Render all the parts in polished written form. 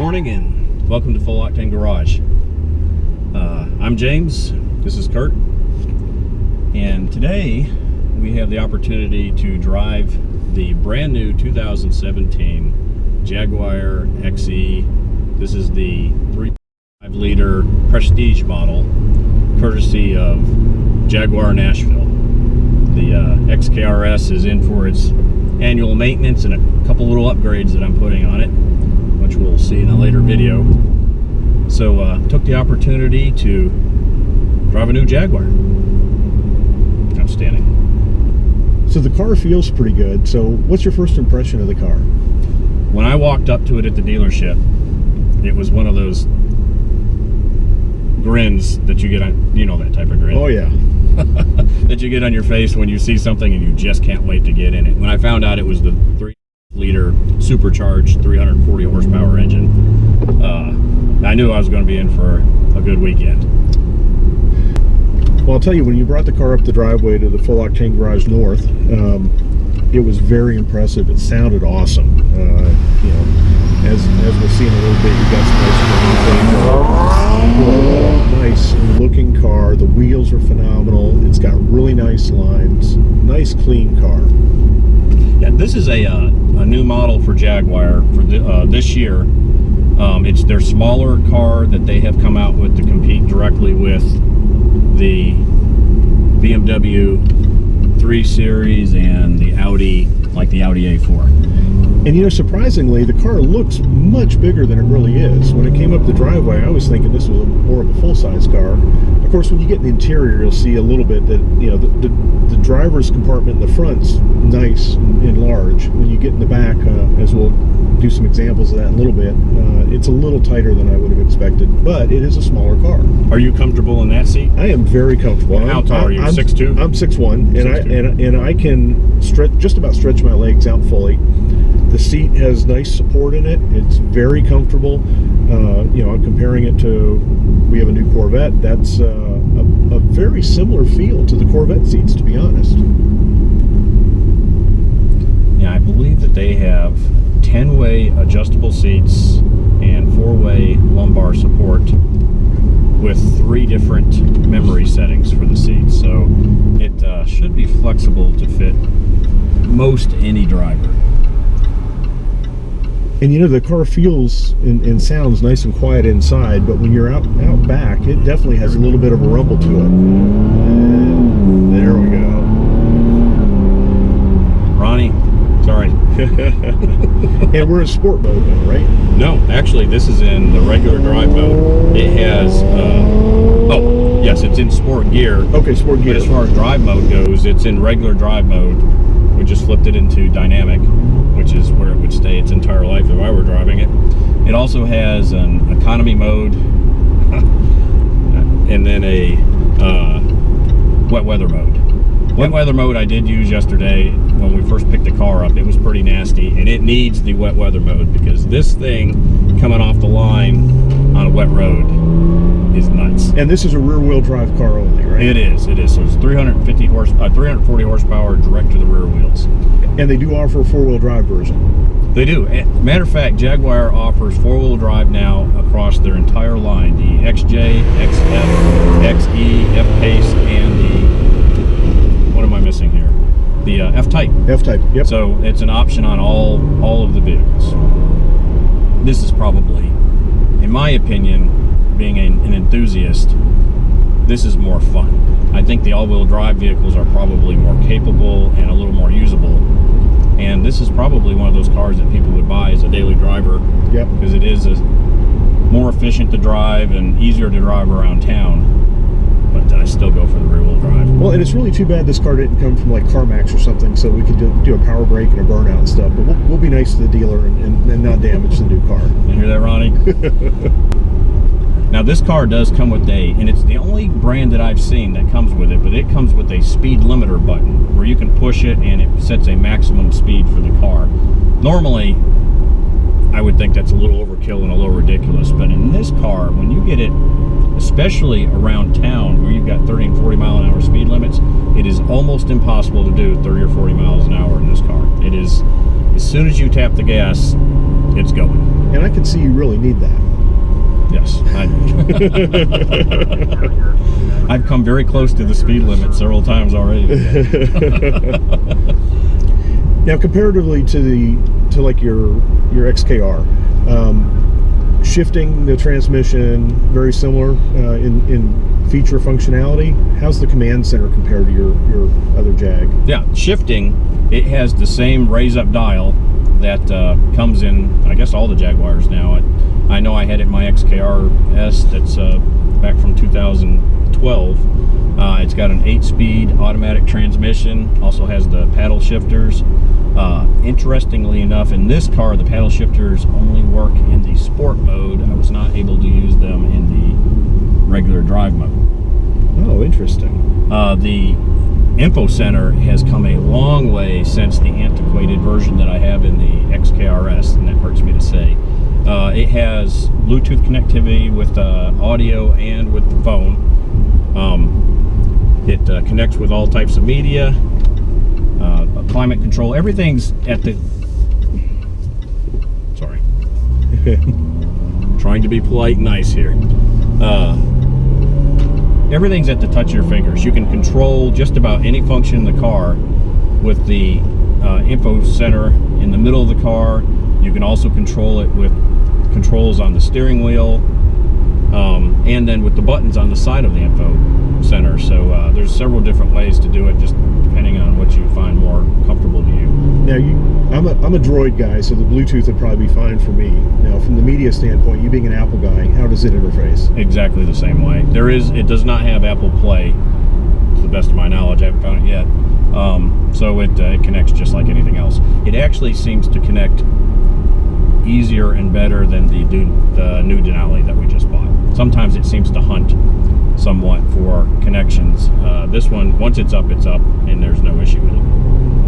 morning and welcome to Full Octane Garage. I'm James, this is Kurt, and today we have the opportunity to drive the brand new 2017 Jaguar XE. This is the 3.5-liter Prestige model, courtesy of Jaguar Nashville. The XKRS is in for its annual maintenance and a couple little upgrades that I'm putting on it, which we'll see in a later video. So took the opportunity to drive a new Jaguar. Outstanding. So the car feels pretty good. So what's your first impression of the car? When I walked up to it at the dealership, it was one of those grins that you get on, you know, that type of grin. Oh yeah. That you get on your face when you see something and you just can't wait to get in it. When I found out it was the 3-liter supercharged 340 horsepower engine, I knew I was going to be in for a good weekend. Well, I'll tell you, when you brought the car up the driveway to the Full Octane Garage North, it was very impressive. It sounded awesome. You know, as we'll see in a little bit, you got some nice looking car. The wheels are phenomenal. It's got really nice lines. Nice, clean car. Yeah, this is a new model for Jaguar for this year. It's their smaller car that they have come out with to compete directly with the BMW 3 Series and the Audi, like the Audi A4. And you know, surprisingly, the car looks much bigger than it really is. When it came up the driveway, I was thinking this was more of a full-size car. Of course, when you get in the interior, you'll see a little bit that, you know, the driver's compartment in the front's nice and large. When you get in the back, as we'll do some examples of that in a little bit, it's a little tighter than I would have expected, but it is a smaller car. Are you comfortable in that seat? I am very comfortable. How tall are you? 6'2"? I'm 6'1", and I can just about stretch my legs out fully. The seat has nice support in it. It's very comfortable. You know, I'm comparing it to, we have a new Corvette. That's a very similar feel to the Corvette seats, to be honest. Yeah, I believe that they have 10-way adjustable seats and 4-way lumbar support with 3 different memory settings for the seats. So it should be flexible to fit most any driver. And you know, the car feels and sounds nice and quiet inside, but when you're out back, it definitely has a little bit of a rumble to it. And there we go. Ronnie, sorry. And we're in sport mode now, right? No, actually, this is in the regular drive mode. It has, oh, yes, it's in sport gear. Okay, sport gear. But as far as drive mode goes, it's in regular drive mode. We just flipped it into dynamic, which is where it would stay its entire life if I were driving it. It also has an economy mode and then a wet weather mode. Wet weather mode I did use yesterday when we first picked the car up. It was pretty nasty, and it needs the wet weather mode because this thing coming off the line on a wet road is nuts. And this is a rear-wheel drive car only, right? It is. So it's 340 horsepower direct to the rear wheels. And they do offer a 4-wheel drive version. They do. Matter of fact, Jaguar offers 4-wheel drive now across their entire line. The XJ, XF, XE, F-Pace, and the, what am I missing here? The F-Type. F-Type, yep. So it's an option on all of the vehicles. This is probably, in my opinion, being an enthusiast, this is more fun. I think the all-wheel drive vehicles are probably more capable and a little more usable. And this is probably one of those cars that people would buy as a daily driver. Yep. Because it is more efficient to drive and easier to drive around town. But I still go for the rear-wheel drive. Well, and it's really too bad this car didn't come from like CarMax or something, so we could do a power brake and a burnout and stuff. But we'll be nice to the dealer and not damage the new car. You hear that, Ronnie? Now this car does come with and it's the only brand that I've seen that comes with it, but it comes with a speed limiter button where you can push it and it sets a maximum speed for the car. Normally, I would think that's a little overkill and a little ridiculous, but in this car, when you get it, especially around town where you've got 30 and 40 mile an hour speed limits, it is almost impossible to do 30 or 40 miles an hour in this car. It is, as soon as you tap the gas, it's going. And I can see you really need that. Yes. I've come very close to the speed limit several times already. Now, comparatively to like your XKR, shifting the transmission very similar in feature functionality. How's the command center compared to your other Jag? Yeah, shifting, it has the same raise-up dial that comes in, I guess, all the Jaguars now. I know I had it in my XKR S that's back from 2012. It's got an 8-speed automatic transmission, also has the paddle shifters. Interestingly enough, in this car, the paddle shifters only work in the sport mode. I was not able to use them in the regular drive mode. Oh, interesting. The info center has come a long way since the antiquated version that I have in the XKRS, and that hurts me to say. It has Bluetooth connectivity with audio and with the phone. It connects with all types of media, climate control. Everything's at the... Sorry. Trying to be polite and nice here. Everything's at the touch of your fingers. You can control just about any function in the car with the info center in the middle of the car. You can also control it with controls on the steering wheel, and then with the buttons on the side of the info center. So there's several different ways to do it, just depending on what you find more comfortable to you. Now, I'm a Droid guy, so the Bluetooth would probably be fine for me. Now, from the media standpoint, you being an Apple guy, how does it interface? Exactly the same way. It does not have Apple Play, to the best of my knowledge. I haven't found it yet. So it connects just like anything else. It actually seems to connect easier and better than the new Denali that we just bought. Sometimes it seems to hunt somewhat for connections. This one, once it's up, and there's no issue with it.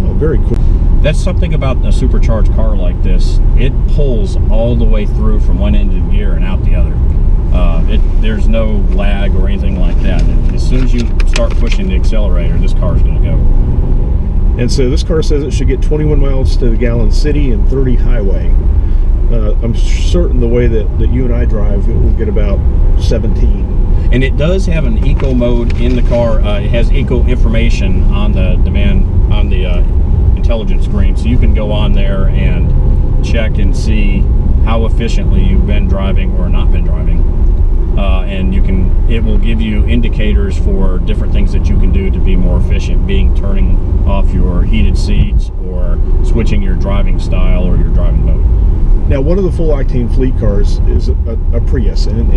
Oh, very cool. That's something about a supercharged car like this. It pulls all the way through from one end of the gear and out the other. There's no lag or anything like that. As soon as you start pushing the accelerator, this car is going to go. And so this car says it should get 21 miles to the gallon city and 30 highway. I'm certain the way that you and I drive, it will get about 17. And it does have an eco mode in the car. It has eco information on the intelligence screen, so you can go on there and check and see how efficiently you've been driving or not been driving. And it will give you indicators for different things that you can do to be more efficient, turning off your heated seats or switching your driving style or your driving mode. Now, one of the full octane fleet cars is a Prius, and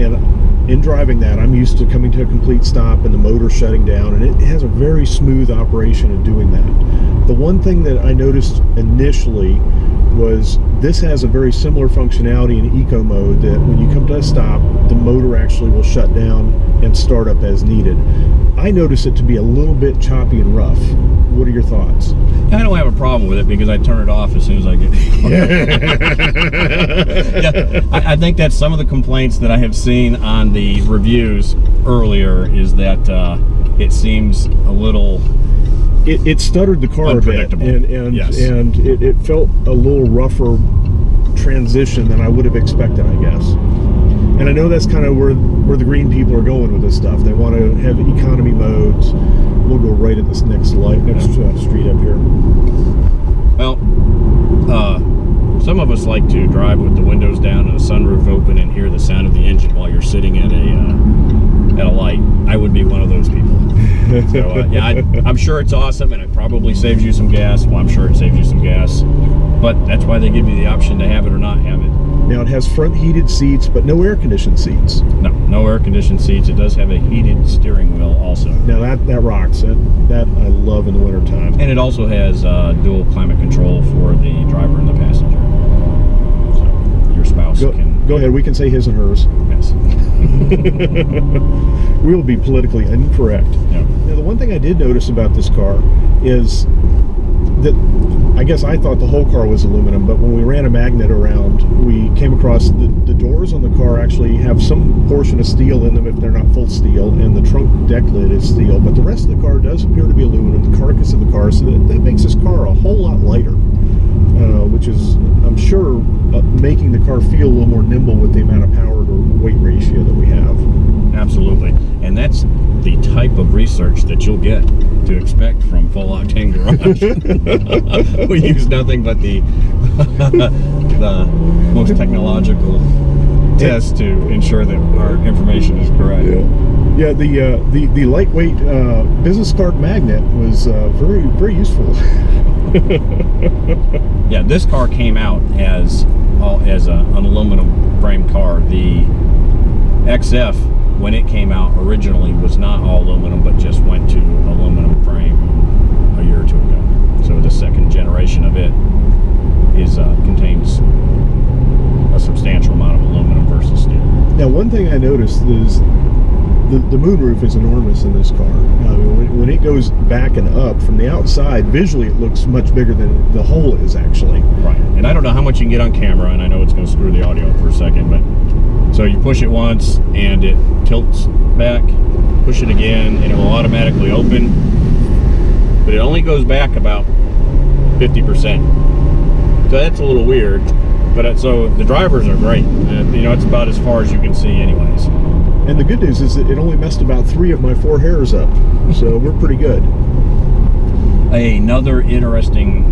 in driving that, I'm used to coming to a complete stop and the motor shutting down, and it has a very smooth operation of doing that. The one thing that I noticed initially was this has a very similar functionality in eco mode, that when you come to a stop, the motor actually will shut down and start up as needed. I noticed it to be a little bit choppy and rough. What are your thoughts? I don't have a problem with it because I turn it off as soon as I get yeah, I think that's some of the complaints that I have seen on the reviews earlier, is that it seems a little... It stuttered the car a bit, and yes. And it felt a little rougher transition than I would have expected, I guess. And I know that's kind of where the green people are going with this stuff. They want to have economy modes. We'll go right at this next street up here. Well, some of us like to drive with the windows down and the sunroof open and hear the sound of the engine while you're sitting at a light. I would be one of those people. So yeah, I'm sure it's awesome, and it probably saves you some gas. Well, I'm sure it saves you some gas, but that's why they give you the option to have it or not have it. Now, it has front heated seats, but no air conditioned seats. No air conditioned seats. It does have a heated steering wheel also. Now that rocks. That I love in the wintertime. And it also has dual climate control for the driver and the passenger. So your spouse can... Go ahead, we can say his and hers. Yes. We'll be politically incorrect. Yep. Now, the one thing I did notice about this car is that I guess I thought the whole car was aluminum, but when we ran a magnet around, we came across the doors on the car actually have some portion of steel in them if they're not full steel, and the trunk deck lid is steel, but the rest of the car does appear to be aluminum, the carcass of the car, so that makes this car a whole lot lighter, which is, I'm sure making the car feel a little more nimble with the amount of power to weight ratio that we have. Absolutely. And that's the type of research that you'll get to expect from Full Octane Garage. We use nothing but the most technological tests to ensure that our information is correct. Yeah, the lightweight business card magnet was very useful. Yeah, this car came out as an aluminum frame car. The XF, when it came out originally, was not all aluminum, but just went to aluminum frame a year or two ago. So the second generation of it contains a substantial amount of aluminum versus steel. Now, one thing I noticed is the moonroof is enormous in this car. When it goes back and up from the outside, visually it looks much bigger than the hole is actually. Right, and I don't know how much you can get on camera, and I know it's going to screw the audio up for a second, but so you push it once and it tilts back, push it again, and it will automatically open, but it only goes back about 50%. So that's a little weird, but so the drivers are great. It's about as far as you can see anyways. And the good news is that it only messed about 3 of my 4 hairs up, so we're pretty good. Another interesting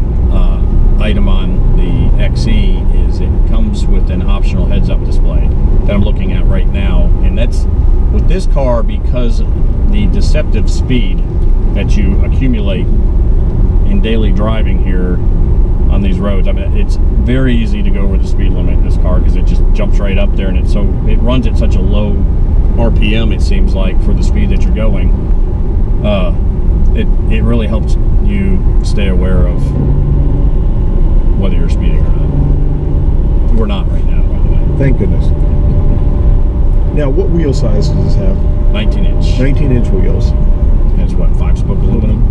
item on the XE is it comes with an optional heads-up display that I'm looking at right now, and that's with this car because the deceptive speed that you accumulate in daily driving here on these roads. I mean, it's very easy to go over the speed limit in this car because it just jumps right up there, and it runs at such a low RPM, it seems like, for the speed that you're going. It really helps you stay aware of whether you're speeding or not. We're not right now, by the way. Thank goodness. Now, what wheel size does this have? 19-inch. 19-inch wheels. And it's what, 5-spoke aluminum?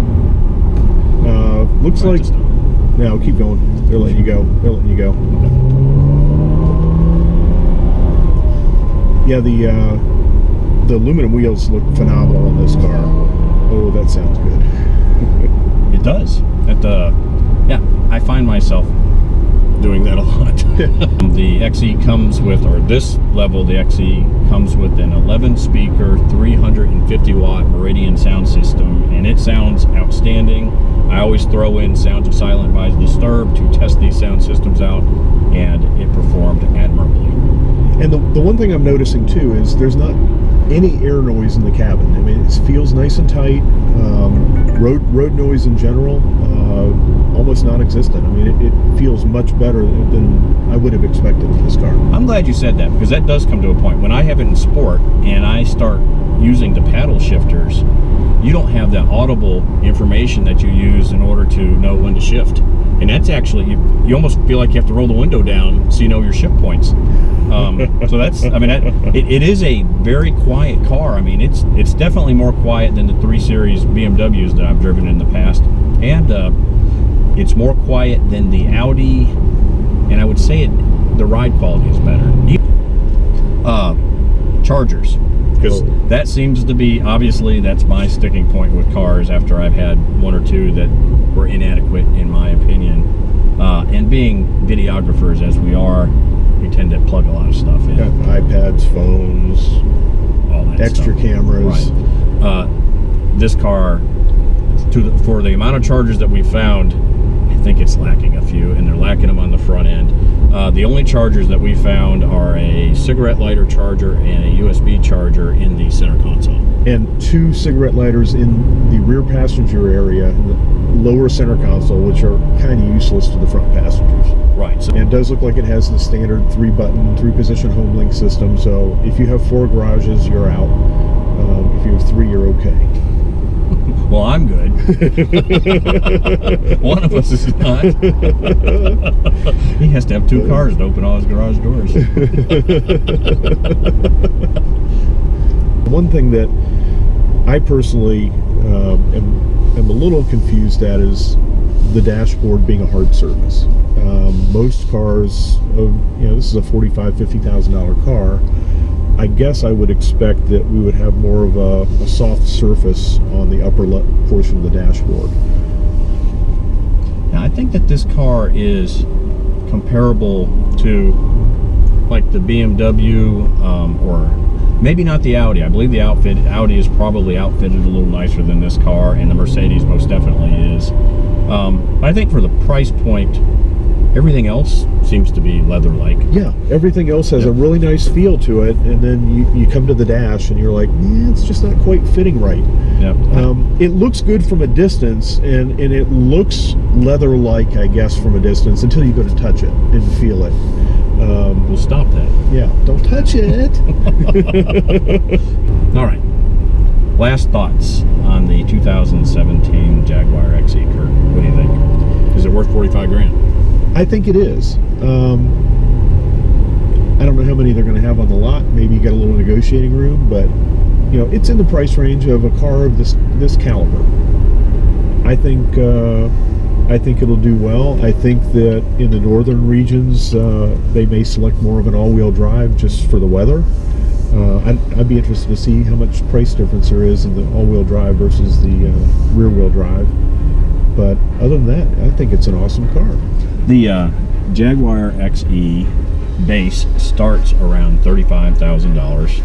Looks like... No, keep going. They're letting you go. They're letting you go. Yeah, the aluminum wheels look phenomenal on this car. Oh, that sounds good. It does. Yeah, I find myself doing that a lot. The XE comes with, or this level, the XE comes with an 11-speaker, 350-watt Meridian sound system, and it sounds outstanding. I always throw in sounds of Silent by Disturbed to test these sound systems out, and it performed admirably. And the one thing I'm noticing too is there's not any air noise in the cabin. I mean, it feels nice and tight. Road noise in general, almost non-existent. I mean, it feels much better than I would have expected in this car. I'm glad you said that, because that does come to a point. When I have it in sport and I start using the paddle shifters, you don't have that audible information that you use in order to know when to shift. And that's actually, you almost feel like you have to roll the window down so you know your shift points. So that's, I mean, it is a very quiet car. I mean, it's definitely more quiet than the 3 Series BMWs that I've driven in the past. And it's more quiet than the Audi, and I would say the ride quality is better. Chargers. Because that seems to be, obviously, that's my sticking point with cars after I've had 1 or 2 that were inadequate, in my opinion. And being videographers as we are, we tend to plug a lot of stuff in. Got iPads, phones, all that extra stuff. cameras. Right. This car, for the amount of chargers that we found, I think it's lacking a few, and they're lacking them on the front end. The only chargers that we found are a cigarette lighter charger and a USB charger in the center console. And 2 cigarette lighters in the rear passenger area, in the lower center console, which are kind of useless to the front passengers. Right. So, and it does look like it has the standard 3-button, 3-position home link system, so if you have 4 garages, you're out. If you have 3, you're okay. Well, I'm good. One of us is not. He has to have 2 cars to open all his garage doors. One thing that I personally am a little confused at is the dashboard being a hard surface. Most cars, this is a $45,000, $50,000 car. I guess I would expect that we would have more of a soft surface on the upper portion of the dashboard. Now, I think that this car is comparable to like the BMW, or maybe not the Audi. I believe the Audi is probably outfitted a little nicer than this car, and the Mercedes most definitely is. I think for the price point, everything else seems to be leather-like. Yeah, everything else has a really nice feel to it, and then you come to the dash and you're like, it's just not quite fitting right. Yep. It looks good from a distance, and it looks leather-like, I guess, from a distance until you go to touch it and feel it. We'll stop that. Yeah, don't touch it. All right. Last thoughts on the 2017 Jaguar XE, Kurt. What do you think? Is it worth 45 grand? I think it is. I don't know how many they're going to have on the lot. Maybe you got a little negotiating room, but you know, it's in the price range of a car of this caliber. I think it'll do well. I think that in the northern regions, they may select more of an all-wheel drive just for the weather. I'd be interested to see how much price difference there is in the all-wheel drive versus the rear-wheel drive. But other than that, I think it's an awesome car. The Jaguar XE base starts around $35,000.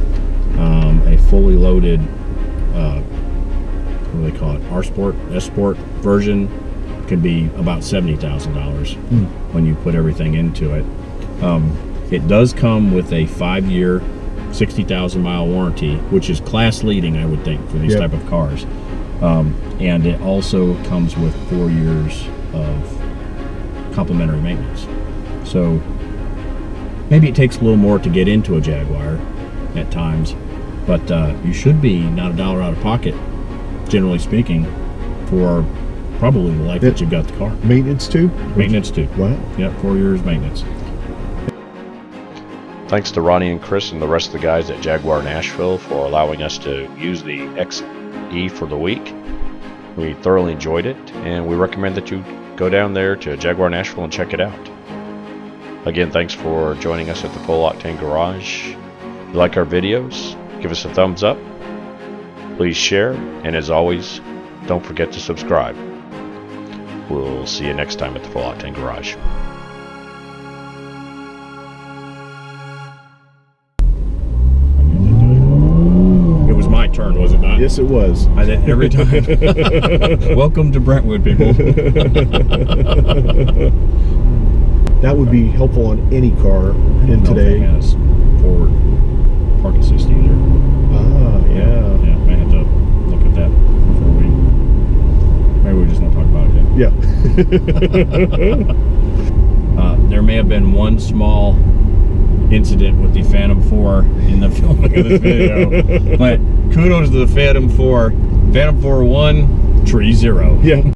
A fully loaded, what do they call it, S-Sport version could be about $70,000 when you put everything into it. It does come with a 5-year, 60,000-mile warranty, which is class leading, I would think, for these type of cars. And it also comes with 4 years of complimentary maintenance. So maybe it takes a little more to get into a Jaguar at times, but you should be not a dollar out of pocket, generally speaking, for probably the life that you've got the car. Maintenance too? Maintenance too. Wow. Yep, 4 years maintenance. Thanks to Ronnie and Chris and the rest of the guys at Jaguar Nashville for allowing us to use the XE for the week. We thoroughly enjoyed it, and we recommend that you go down there to Jaguar Nashville and check it out. Again, thanks for joining us at the Full Octane Garage. If you like our videos, give us a thumbs up. Please share, and as always, don't forget to subscribe. We'll see you next time at the Full Octane Garage. It was my turn, was it not? Yes, it was. I did every time. Welcome to Brentwood, people. That would be helpful on any car in today. It has forward park assist either. Ah, yeah. Yeah, may have to look at that before maybe we just won't talk about it yet. Yeah. There may have been one small incident with the Phantom 4 in the filming of this video, but kudos to the Phantom 4. Phantom 4 1, tree 0. Yeah.